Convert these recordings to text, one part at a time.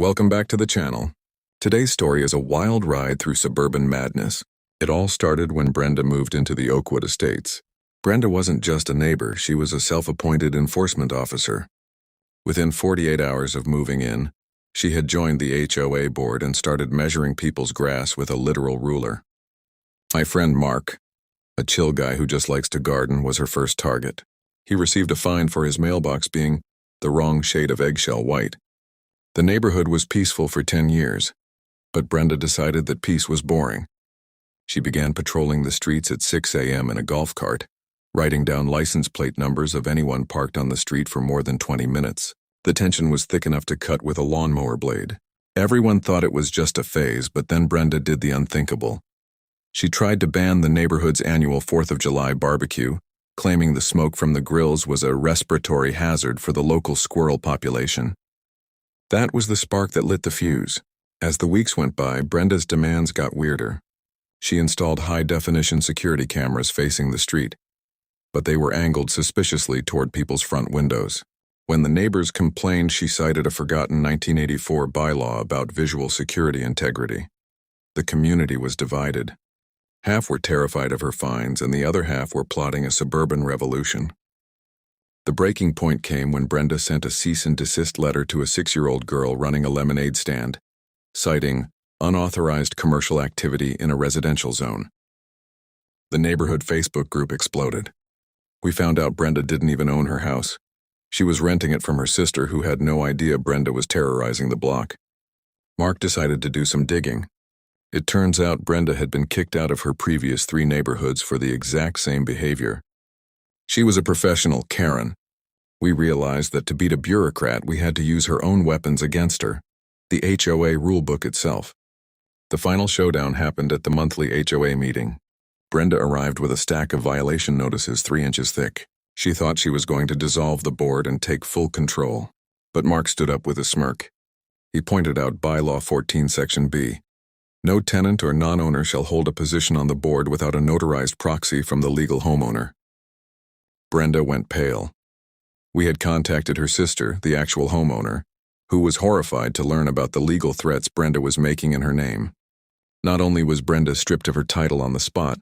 Welcome back to the channel. Today's story is a wild ride through suburban madness. It all started when Brenda moved into the Oakwood Estates. Brenda wasn't just a neighbor, she was a self-appointed enforcement officer. Within 48 hours of moving in, she had joined the HOA board and started measuring people's grass with a literal ruler. My friend Mark, a chill guy who just likes to garden, was her first target. He received a fine for his mailbox being the wrong shade of eggshell white. The neighborhood was peaceful for 10 years, but Brenda decided that peace was boring. She began patrolling the streets at 6 a.m. in a golf cart, writing down license plate numbers of anyone parked on the street for more than 20 minutes. The tension was thick enough to cut with a lawnmower blade. Everyone thought it was just a phase, but then Brenda did the unthinkable. She tried to ban the neighborhood's annual 4th of July barbecue, claiming the smoke from the grills was a respiratory hazard for the local squirrel population. That was the spark that lit the fuse. As the weeks went by, Brenda's demands got weirder. She installed high-definition security cameras facing the street, but they were angled suspiciously toward people's front windows. When the neighbors complained, she cited a forgotten 1984 bylaw about visual security integrity. The community was divided. Half were terrified of her fines, and the other half were plotting a suburban revolution. The breaking point came when Brenda sent a cease-and-desist letter to a 6-year-old girl running a lemonade stand, citing unauthorized commercial activity in a residential zone. The neighborhood Facebook group exploded. We found out Brenda didn't even own her house. She was renting it from her sister, who had no idea Brenda was terrorizing the block. Mark decided to do some digging. It turns out Brenda had been kicked out of her previous 3 neighborhoods for the exact same behavior. She was a professional Karen. We realized that to beat a bureaucrat, we had to use her own weapons against her, the HOA rulebook itself. The final showdown happened at the monthly HOA meeting. Brenda arrived with a stack of violation notices 3 inches thick. She thought she was going to dissolve the board and take full control. But Mark stood up with a smirk. He pointed out Bylaw 14 Section B. No tenant or non-owner shall hold a position on the board without a notarized proxy from the legal homeowner. Brenda went pale. We had contacted her sister, the actual homeowner, who was horrified to learn about the legal threats Brenda was making in her name. Not only was Brenda stripped of her title on the spot,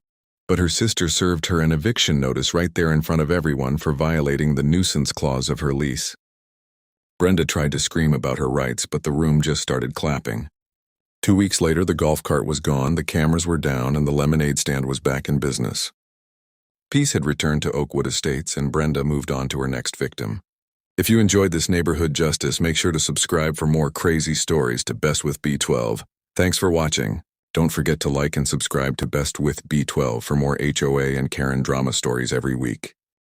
but her sister served her an eviction notice right there in front of everyone for violating the nuisance clause of her lease. Brenda tried to scream about her rights, but the room just started clapping. 2 weeks later, the golf cart was gone, the cameras were down, and the lemonade stand was back in business. Peace had returned to Oakwood Estates, and Brenda moved on to her next victim. If you enjoyed this neighborhood justice, make sure to subscribe for more crazy stories to Best with B12. Thanks for watching. Don't forget to like and subscribe to Best with B12 for more HOA and Karen drama stories every week.